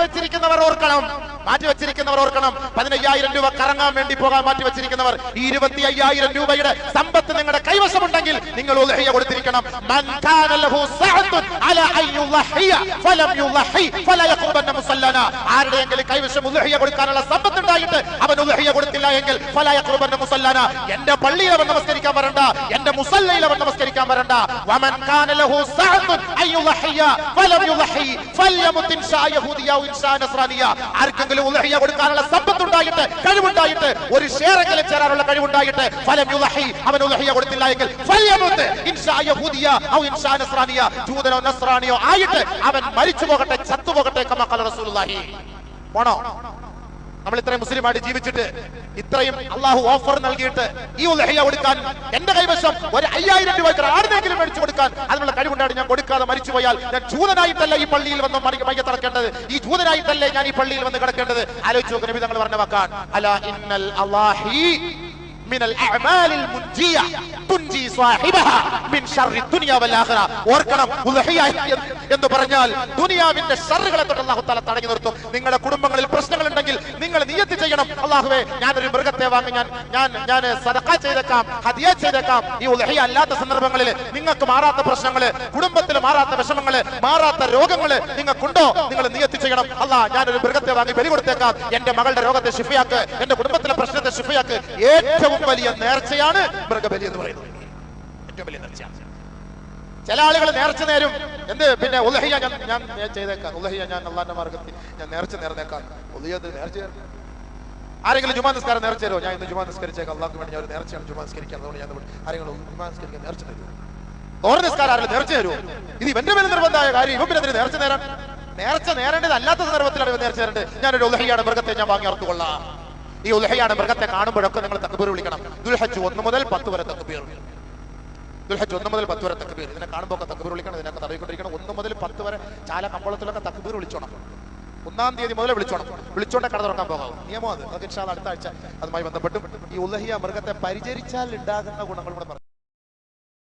മാറ്റിവെച്ചിരിക്കുന്നവർ ഓർക്കണം, 15,000 രൂപ കറങ്ങാൻ വേണ്ടി പോകാൻ മാറ്റിവെച്ചിരിക്കുന്നവർ, 25,000 രൂപയുടെ സമ്പത്ത് നിങ്ങളുടെ കൈവശമുണ്ടെങ്കിൽ നിങ്ങൾ ഉദ്ഹിയ കൊടുത്തിരിക്കണം. മൻ കാന ലഹു സഅത്തുൻ അലാ അൻ യുളഹിയ ഫലം യുളഹി ഫലാ യഖറബന മുസല്ലന. ആരുടെയെങ്കിലും കൈവശം ഉദ്ഹിയ കൊടുക്കാനുള്ള സമ്പത്ത് ഉണ്ടായിട്ട് അവൻ ഉദ്ഹിയ കൊടുത്തില്ല എങ്കിൽ ഫലാ യഖറബന മുസല്ലന, എന്റെ പള്ളിയിൽ അവൻ നമസ്കരിക്കാൻ വരണ്ട, എന്റെ മുസല്ലയിൽ അവൻ നമസ്കരിക്കാൻ വരണ്ട. വമൻ കാന ലഹു സഅത്തുൻ അൻ യുളഹിയ ഫലം യുളഹി ഫൽയമുത് ഇൻഷാ യഹൂദിയ ഔ ഇൻഷാ നസ്രാനിയ. ആർക്കെങ്കിലും ഉദ്ഹിയ കൊടുക്കാനുള്ള സമ്പത്ത് ഉണ്ടായിട്ട്, കഴിവുണ്ടായിട്ട്, ഒരു ഷെയറെങ്കിലും ചേരാനുള്ള കഴിവുണ്ടായിട്ട് ഫലം യുളഹി, അവൻ ഉദ്ഹിയ കൊടുത്തില്ല എങ്കിൽ ഫൽയമുത് ഇൻഷാ യഹൂദിയ ഔ ഇൻഷാ നസ്രാനിയ, ജൂതനോ നസ്രാനിയോ ആയിട്ട് അവൻ മരിച്ചു പോകട്ടെ, ചത്തുപോകട്ടെ. കമാ ഖാല റസൂലുള്ളാഹി. പോണോ? നമ്മൾ ഇത്രയും മുസ്ലിമായിട്ട് ജീവിച്ചിട്ട്, ഇത്രയും അള്ളാഹു ഓഫർ നൽകിയിട്ട് ഈ ഉദ്ഹിയ കൊടുക്കാൻ എന്റെ കൈവശം ഒരു 5,000 രൂപ ആരുടെങ്കിലും മേടിച്ചു കൊടുക്കാൻ അതിനുള്ള കഴിവുണ്ടായിട്ട് ഞാൻ കൊടുക്കാതെ മരിച്ചു പോയാൽ ഞാൻ ജൂതനായിട്ടല്ല ഈ പള്ളിയിൽ വന്ന് മയ്യത്തടക്കേണ്ടത്, ഈ ജൂതനായിട്ടല്ലേ ഞാൻ ഈ പള്ളിയിൽ വന്ന് കിടക്കേണ്ടത്? ആലോചിച്ച് നോക്ക്, നബി തങ്ങൾ പറഞ്ഞ വാക്കാണ് അലാ ഇന്നൽ അല്ലാഹി മിനൽ അഅമാലിൽ മുൻജിയ തുൻജി സാഹിബഹ മിൻ ശർരി ദുനിയ വൽ ആഖിറ. ഓർക്കണം, ഉദ്ഹിയ എന്ന് പറഞ്ഞാൽ ദുനിയാവിന്റെ ശർറുകളെ തൊട്ട് അല്ലാഹു തആല തടഞ്ഞു നിർത്തും. നിങ്ങളുടെ കുടുംബങ്ങളിൽ പ്രശ്നങ്ങൾ ഉണ്ടെങ്കിൽ നിങ്ങൾ നിയ്യത്ത് ചെയ്യണം, അല്ലാഹുവേ ഞാനൊരു മൃഗത്തെ വാങ്ങി ഞാൻ സദഖ ചെയ്തേക്കാം, ഹദിയ ചെയ്തേക്കാം. ഈ ഉദ്ഹിയ അല്ലാത്ത സന്ദർഭങ്ങളിൽ നിങ്ങൾക്ക് മാറാത്ത പ്രശ്നങ്ങള്, കുടുംബത്തിൽ മാറാത്ത വിഷമങ്ങള്, മാറാത്ത രോഗങ്ങള് നിങ്ങൾക്കുണ്ടോ, നിങ്ങൾ നിയ്യത്ത് ചെയ്യണം. അല്ലാ ഞാനൊരു മൃഗത്തെ വാങ്ങി ബലി കൊടുത്തേക്കാം, എന്റെ മകളുടെ രോഗത്തെ ശിഫയാക്ക്, എന്റെ കുടുംബത്തിലെ പ്രശ്നത്തെ ശിഫയാക്ക്. ഏറ്റവും വലിയ നേർച്ചയാണ് മൃഗബലി എന്ന് പറയുന്നത്, ഏറ്റവും വലിയ നേർച്ചയാണ്. ചില ആളുകൾ നേർച്ച നേരും, എന്ത് പിന്നെ ഉദ്ഹിയ ഞാൻ ചെയ്തേക്കാം, ഉദ്ഹിയ ഞാൻ അല്ലാഹുവിന്റെ മാർഗ്ഗത്തിൽ ഞാൻ നേർച്ച നേർന്നേക്കാം. ഉദ്ഹിയ നേർച്ച ആരെങ്കിലും ജുമാ നിസ്കാരം നേർച്ച തരുമോ? ഞാൻ ഇന്ന് ജുമാ നിസ്കരിച്ചേക്കാം, അല്ലാഹുവിന് വേണ്ടി ഞാൻ ഒരു നേർച്ചയാണ് ജുമാ നിസ്കരിക്കാൻ, അതുകൊണ്ട് ഞാൻ ആരെങ്കിലും ജുമാ നിസ്കരിക്കാൻ നേർച്ച തരുമോ? ഓരോ നിസ്കാരം ആരെങ്കിലും നേർച്ച തരുമോ? ഇത് ഇവന്റെ മേലെ നിർബന്ധമായ കാര്യം, ഇവൻ പിന്നെ നേർച്ച നേരാൻ, നേർച്ച നേരേണ്ടത് അല്ലാത്ത സന്ദർഭത്തിലാണ് ഇവൻ നേർച്ച നേരേണ്ടത്. ഞാനൊരു ഉദ്ഹിയയുടെ മൃഗത്തെ ഞാൻ വാങ്ങി അറുത്തുകൊള്ളാം. ഈ ഉദ്ഹിയയുടെ മൃഗത്തെ കാണുമ്പോഴൊക്കെ നിങ്ങൾ തക്ബീർ വിളിക്കണം. ദുൽഹജ്ജ് 1 മുതൽ 10 വരെ തക്ബീർ, ദുൽഹജ്ജ് 1 മുതൽ 10 വരെ തക്ബീർ. ഇതിനെ കാണുമ്പോൾ തക്ബീർ വിളിക്കണം, ഇതിനൊക്കെ തടവിക്കൊണ്ടിരിക്കണം. 1 മുതൽ 10 വരെ ചാല കമ്പോളത്തിലൊക്കെ തക്ബീർ വിളിച്ചോണം. 1-ാം തീയതി മുതൽ വിളിച്ചോണം, വിളിച്ചോണ്ടെ കട തുറക്കാൻ പോകാം. നിയമം അത്. ഇൻഷാ അല്ലാഹ് അടുത്ത ആഴ്ച അതുമായി ബന്ധപ്പെട്ടും ഈ ഉദ്ഹിയ മൃഗത്തെ പരിചരിച്ചാൽ ഉണ്ടാകുന്ന ഗുണങ്ങൾ കൂടെ